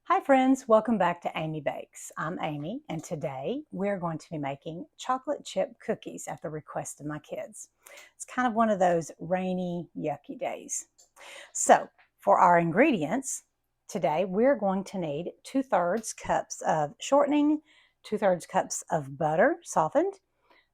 Hi friends, welcome back to Amy Bakes. I'm Amy and today we're going to be making chocolate chip cookies at the request of my kids. It's kind of one of those rainy, yucky days. So for our ingredients, today we're going to need 2/3 cups of shortening, 2/3 cups of butter softened,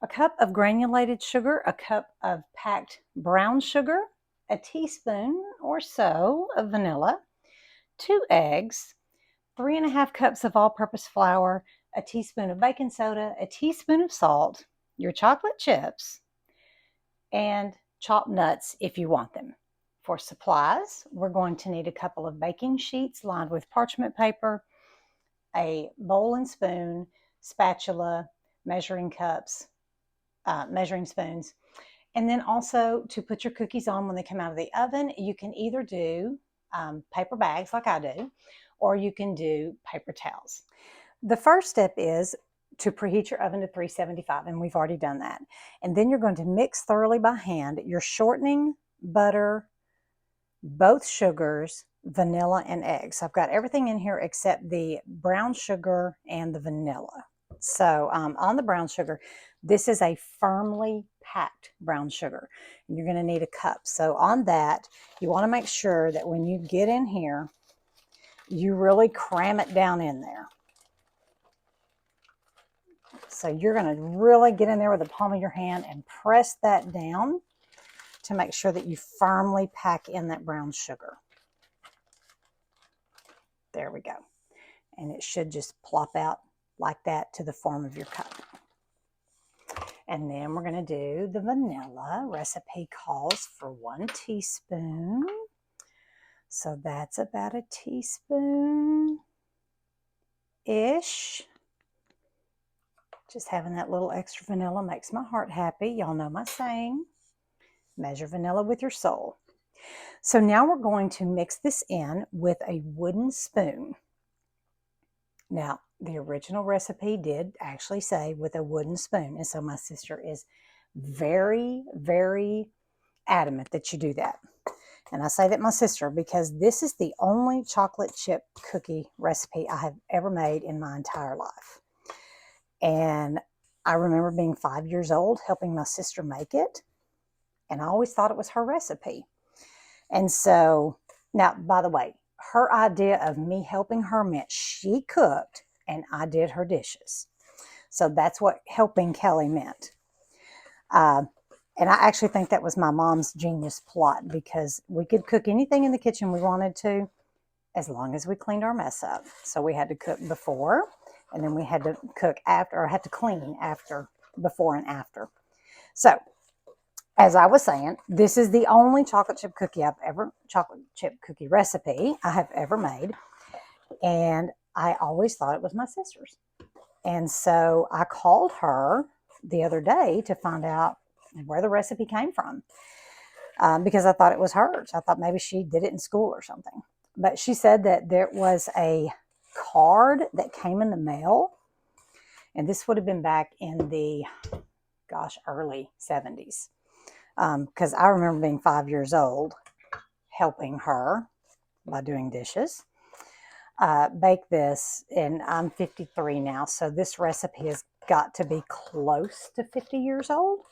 a cup of granulated sugar, a cup of packed brown sugar, a teaspoon or so of vanilla, 2 eggs, 3½ cups of all-purpose flour, a teaspoon of baking soda, a teaspoon of salt, your chocolate chips, and chopped nuts if you want them. For supplies, we're going to need a couple of baking sheets lined with parchment paper, a bowl and spoon, spatula, measuring cups, measuring spoons, and then also to put your cookies on when they come out of the oven, you can either do paper bags like I do, or you can do paper towels. The first step is to preheat your oven to 375, and we've already done that. And then you're going to mix thoroughly by hand your shortening, butter, both sugars, vanilla, and eggs. I've got everything in here except the brown sugar and the vanilla. So on the brown sugar, this is a firmly packed brown sugar, and you're going to need a cup. So on that, you want to make sure that when you get in here, you really cram it down in there. So you're going to really get in there with the palm of your hand and press that down to make sure that you firmly pack in that brown sugar. There we go. And it should just plop out like that to the form of your cup. And then we're going to do the vanilla. Recipe calls for 1 teaspoon. So that's about a teaspoon-ish. Just having that little extra vanilla makes my heart happy. Y'all know my saying, measure vanilla with your soul. So now we're going to mix this in with a wooden spoon. Now, the original recipe did actually say with a wooden spoon. And so my sister is very, very adamant that you do that. And I say that my sister because this is the only chocolate chip cookie recipe I have ever made in my entire life. And I remember being 5 years old helping my sister make it. And I always thought it was her recipe. And so, now, by the way, her idea of me helping her meant she cooked and I did her dishes. So that's what helping Kelly meant. And I actually think that was my mom's genius plot because we could cook anything in the kitchen we wanted to as long as we cleaned our mess up. So we had to cook before, and then we had to cook after, or had to clean after, before and after. So, as I was saying, this is the only chocolate chip cookie recipe I have ever made. And I always thought it was my sister's. And so I called her the other day to find out where the recipe came from because I thought it was hers. I thought maybe she did it in school or something. But she said that there was a card that came in the mail, and this would have been back in the, early 70s. Because I remember being 5 years old, helping her by doing dishes, bake this, and I'm 53 now, so this recipe has got to be close to 50 years old.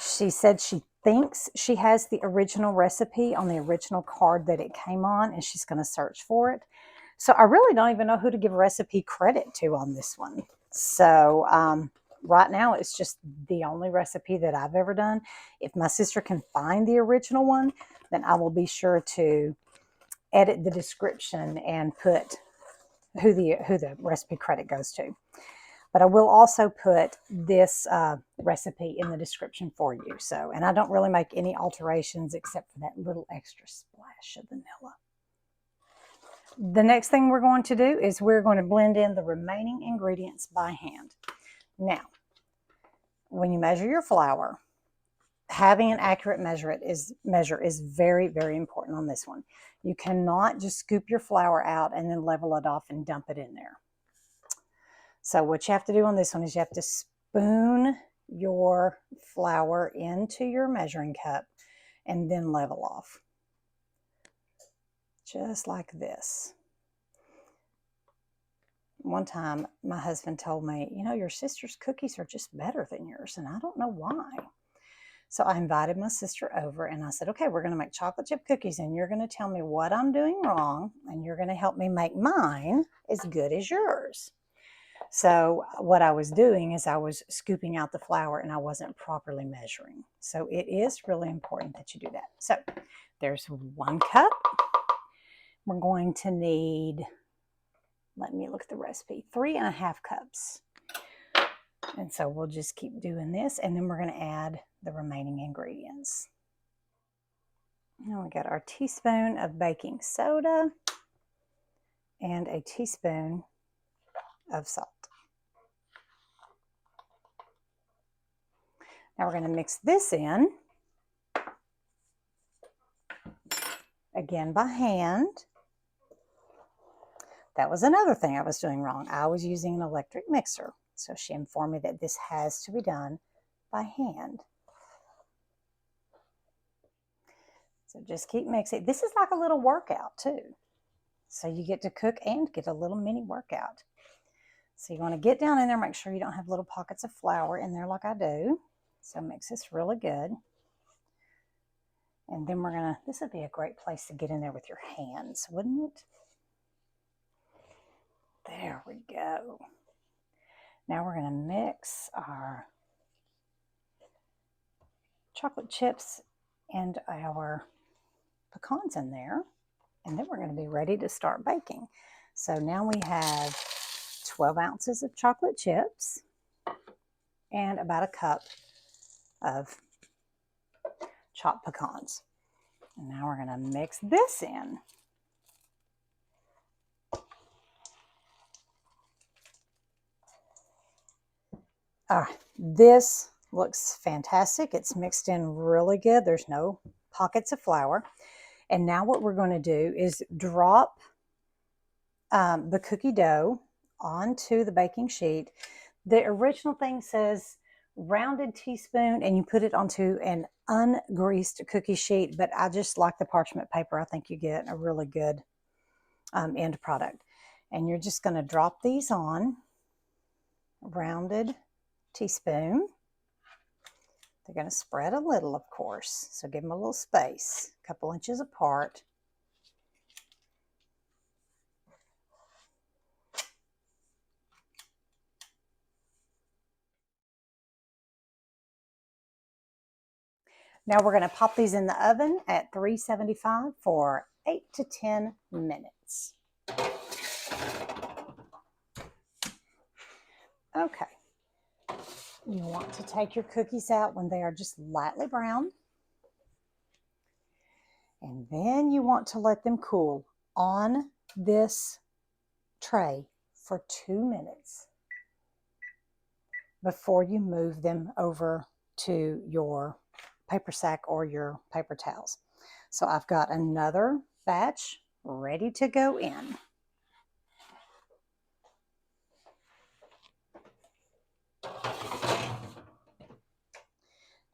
She said she thinks she has the original recipe on the original card that it came on, and she's going to search for it. So I really don't even know who to give recipe credit to on this one. So right now it's just the only recipe that I've ever done. If my sister can find the original one, then I will be sure to edit the description and put who the recipe credit goes to. But I will also put this recipe in the description for you. So, and I don't really make any alterations except for that little extra splash of vanilla. The next thing we're going to do is we're going to blend in the remaining ingredients by hand. Now, when you measure your flour, having an accurate measure is very, very important on this one. You cannot just scoop your flour out and then level it off and dump it in there. So what you have to do on this one is you have to spoon your flour into your measuring cup and then level off. Just like this. one time my husband told me, you know, your sister's cookies are just better than yours, and I don't know why. So I invited my sister over and I said, okay, we're going to make chocolate chip cookies and you're going to tell me what I'm doing wrong and you're going to help me make mine as good as yours. So what I was doing is I was scooping out the flour and I wasn't properly measuring. So it is really important that you do that. So there's 1 cup. We're going to need, let me look at the recipe, 3.5 cups. And so we'll just keep doing this and then we're going to add the remaining ingredients. Now we got our teaspoon of baking soda and a teaspoon of salt. Now we're going to mix this in, again by hand. That was another thing I was doing wrong. I was using an electric mixer. So she informed me that this has to be done by hand. So just keep mixing. This is like a little workout too. So you get to cook and get a little mini workout. So you want to get down in there, make sure you don't have little pockets of flour in there like I do. So mix this really good. And then we're going to, this would be a great place to get in there with your hands, wouldn't it? There we go. Now we're going to mix our chocolate chips and our pecans in there. And then we're going to be ready to start baking. So now we have 12 ounces of chocolate chips and about a cup of chopped pecans. And now we're going to mix this in. This looks fantastic. It's mixed in really good. There's no pockets of flour. And now what we're going to do is drop the cookie dough onto the baking sheet. The original thing says rounded teaspoon and you put it onto an ungreased cookie sheet, but I just like the parchment paper. I think you get a really good end product. And you're just going to drop these on, rounded teaspoon. They're going to spread a little, of course, so give them a little space, a couple inches apart. Now we're going to pop these in the oven at 375 for 8 to 10 minutes. Okay. You want to take your cookies out when they are just lightly brown. And then you want to let them cool on this tray for 2 minutes before you move them over to your paper sack or your paper towels. So I've got another batch ready to go in.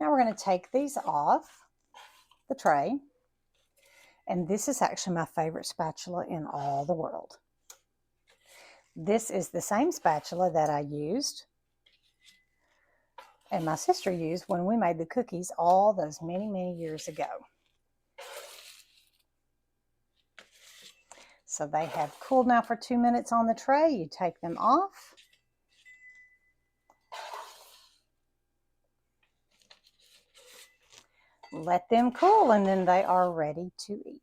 Now we're going to take these off the tray. And this is actually my favorite spatula in all the world. This is the same spatula that I used and my sister used when we made the cookies all those many, many years ago. So they have cooled now for 2 minutes on the tray. You take them off. Let them cool and then they are ready to eat.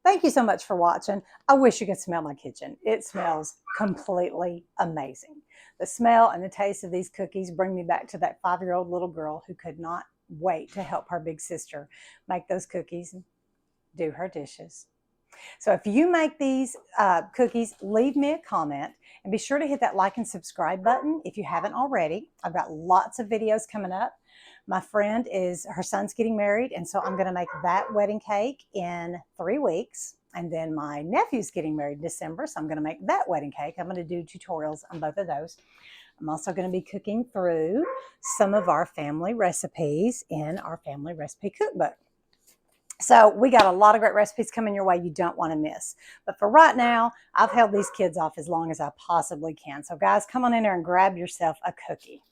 Thank you so much for watching. I wish you could smell my kitchen. It smells completely amazing. The smell and the taste of these cookies bring me back to that 5-year-old little girl who could not wait to help her big sister make those cookies and do her dishes. So if you make these cookies, leave me a comment and be sure to hit that like and subscribe button if you haven't already. I've got lots of videos coming up. My friend her son's getting married, and so I'm going to make that wedding cake in 3 weeks. And then my nephew's getting married in December, so I'm going to make that wedding cake. I'm going to do tutorials on both of those. I'm also going to be cooking through some of our family recipes in our family recipe cookbook. So we got a lot of great recipes coming your way you don't want to miss. But for right now, I've held these kids off as long as I possibly can. So guys, come on in there and grab yourself a cookie.